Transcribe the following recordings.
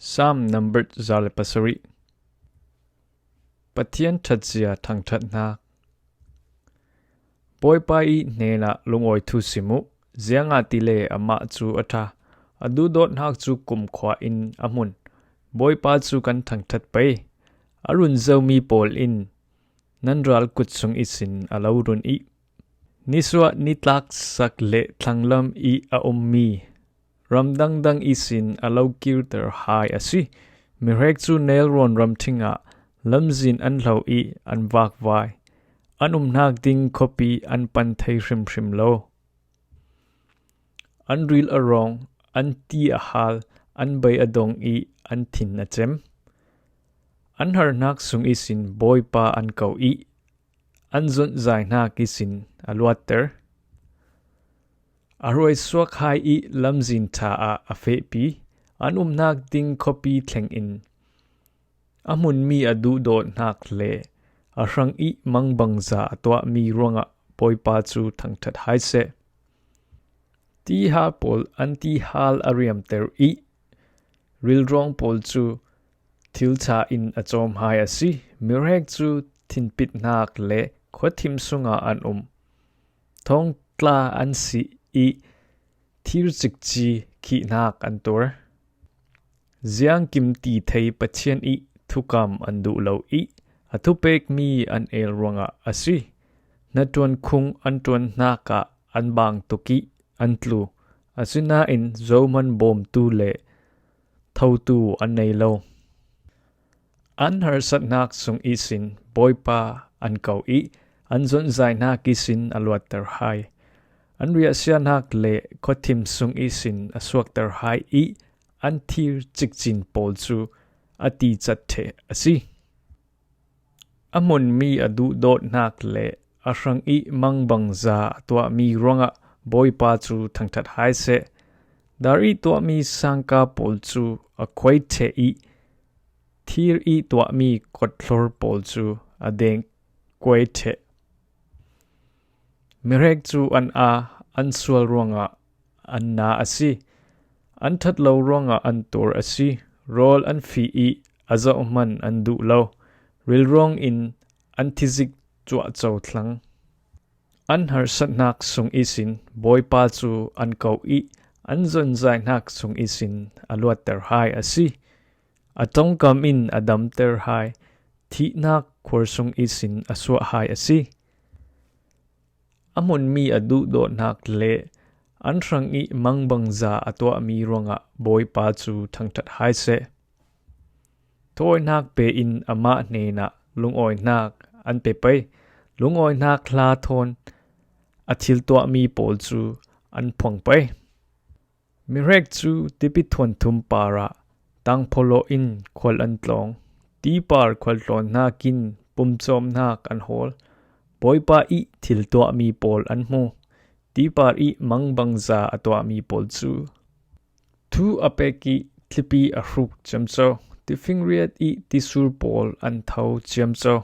Saam number Zalepasari Pathian Tatzia Thang Thatnak Boy Pai Nena Lungoi Tu Simu Zianga Tile Ama Chu Ata Adu Dot Hak Chu Kum Kwa In Amun Boy Pa Chu Kan Thang That Pai Arun Zau Mi Pol In Nandral Kutsung Isin Alaurun I Niswa Nitlak Sak Le Thanglam I Aummi Ramdang Dang Isin Alaukir Ter Hai Asi Mirek Chu Nail Ron Ram Tinga Lamzin An Lau I An Vak Vai An Nag Ding Copy An Panthai Shim Shim Lo An Real Arong An Ti Ahal An Bay Adong I An Tin Achem An Har Nak Sung Isin Boy Pa An Kau I An Zon Zai Nak Isin Alwater Aroi Swak Hai I Lamzin Ta A Afe Pi An Nag Ding Copy Tleng In Amun Mi Adu Dot Nak Le Arang I Mang Bangza Atwa Mi Ronga Boy Pa Chu Thang That Hai Se Ti Ha Pol An Ti Hal Ariam Ter I Ril Rong Pol Chu Til Cha In Achom Hai Asi Mirek Chu Tin Pit Nak Le Khotim Sunga An Thong Tla An Si I Thir Chik Chi Ki Nak An Tor Ziang Kim Ti Thei Pathian I Thukam An Du Lo I Athupek Mi An El Ronga Asi Natuan Kung An Tuan Naka An Bang Toki An Tlu Asina In Zoman Bom Tu Le Thau Tu An Nei Lo An Har Sat Nak Sung Isin Boy Pa An Kau I An Zon Zai Nak Isin Alwat Ter Hai An Ria Sia Nak Le Khotim Sung Isin Aswak Ter Hai I An Thir Chik Chin Pol Chu Ati Chat The Asi Amun Mi Adu Dot Nak Le Arang I Mang Bangza Tua Mi Ronga Boy Pa Chu Thang That Hai Se Dari Tua Mi Sangka Pol Chu Akwai The I Thir I Tua Mi Kotlor Pol Chu Adeng Kwai The Mirek Chu An A An Sual Ronga An Na Asi An That Lo Ronga An Tor Asi Roll An Fi I Aza Uman An Du Lo Ril Rong In An Tizik Chua Chow Tlang An Har Sat Nak Sung Isin Boy Pa Chu An Kau I An Zon Zai Nak Sung Isin Alwat Ter Hai Asi Atong Kam In Adam Ter Hai Thi Nak Khor Sung Isin Aswa Hai Asi Amun Mi Adu Dot Nak Le An Rang I Mang Bangza Atwa Mi Ronga Boy Pa Chu Thang That Hai Se Toy Nak Pe In Ama Nena Lungoi Nak An Pe Pai Lungoi Nak La Thon Athil Twa Mi Pol Chu An Phong Pai Mirek Chu Tipi Thon Thum Para Tang Polo In Khwal An Tlong Ti Par Khwal Tlon Nakin Pum Chom Nak An Hol Boy Pa I Thil Twa Mi Pol An Mu Ti Par I Mang Bangza Atwa Mi Pol Chu Thu Apeki Klipi Ahruk Chamcho Ti Fingriat I Tisur Pol An Thau Chamcho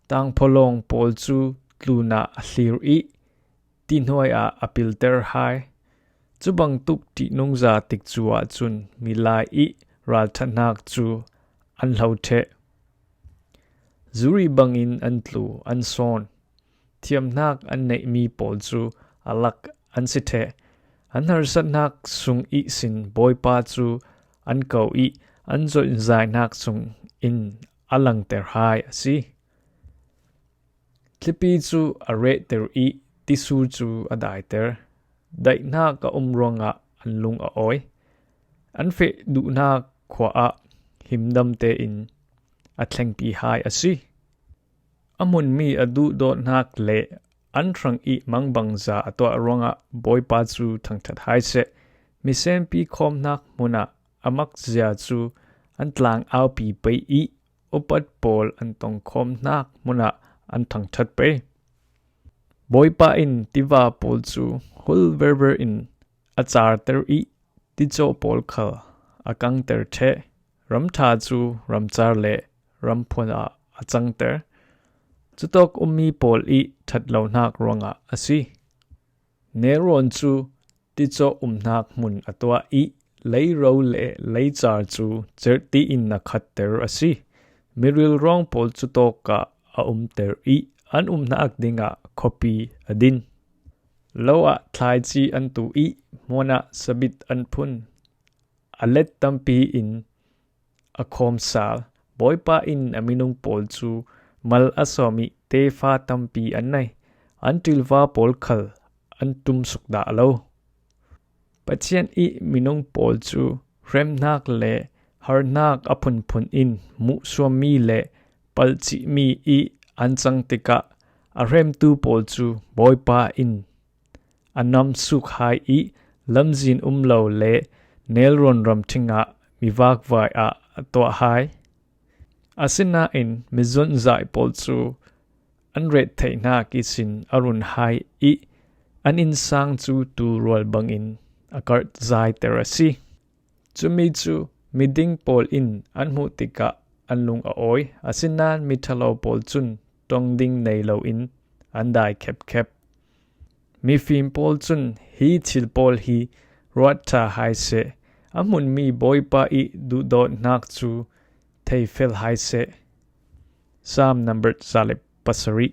Tang Polong Pol Chu Tluna Ahlir I Ti Noi A Apil Ter Hai Chubang Tuk Ti Nungza Tik Chua Chun Milai I Ral Thatnak Chu An Lau The Zuri Bangin An Tlu An Son Thiam Nak An Nei Mi Pol Chu Alak An Si The An Har Sat Nak Sung I Sin Boy Pa Chu An Kau I An Zon Zai Nak Sung In Alang Ter Hai Asi Klipi Chu Are Ter I Tisu Chu Adai Ter Dai Nak Ka Ronga An Lung A Oi An Fe Du Nak Khwa A Himdam Te In Atleng Pi Hai Asi Amun Mi Adu Dot Nak Le An Rang I Mang Bangza Atwa Ronga Boy Pa Chu Thang That Hai Se Misen Pi Khom Nak Muna Amak Zia Chu An Tlang Au Pi Pai I Upat Pol An Tong Khom Nak Muna An Thang That Pai Boy Pa In Tiva Pol Chu Hul Verber In Achar Ter I Ticho Pol Khal Akang Ter The Ram Tha Chu Ram Char Le Ram Phona Achang Ter Chutok Mi Pol I That Lo Nak Ronga Asi Neron Chu Ticho Nak Mun Atwa I lấy râu lệ lấy char chu cher ti in na khat ter asi miril rong pol chu to ka a ter I an na ak dinga copy adin loa thlai chi an tu I mona sabit an phun alet tampi in a khom sal boipa in aminung pol chu mal asomi te fa tampi an nai an tilwa pol khal an tum sukda lo Pathian I minung pol chu rem nak le har nak apun phun in mu swami le palchi mi I an chang tika a rem tu pol chu boipa in anam suk hai I lamjin lo le nel ron ram thinga mi wak vai a to hai asina in mizon zai pol chu an ret thei na ki sin arun hai I an in sang chu tu rol bang in akart zai terasi chumi chu miding pol in an mu tika an lung a oi asinan mithalo pol chun tong ding nei lo in an dai khep khep mi phim pol chun hi thil pol hi ruat tha hai se amun mi boipa I du dot nak chu thei fel hai se Saam number zalip pasari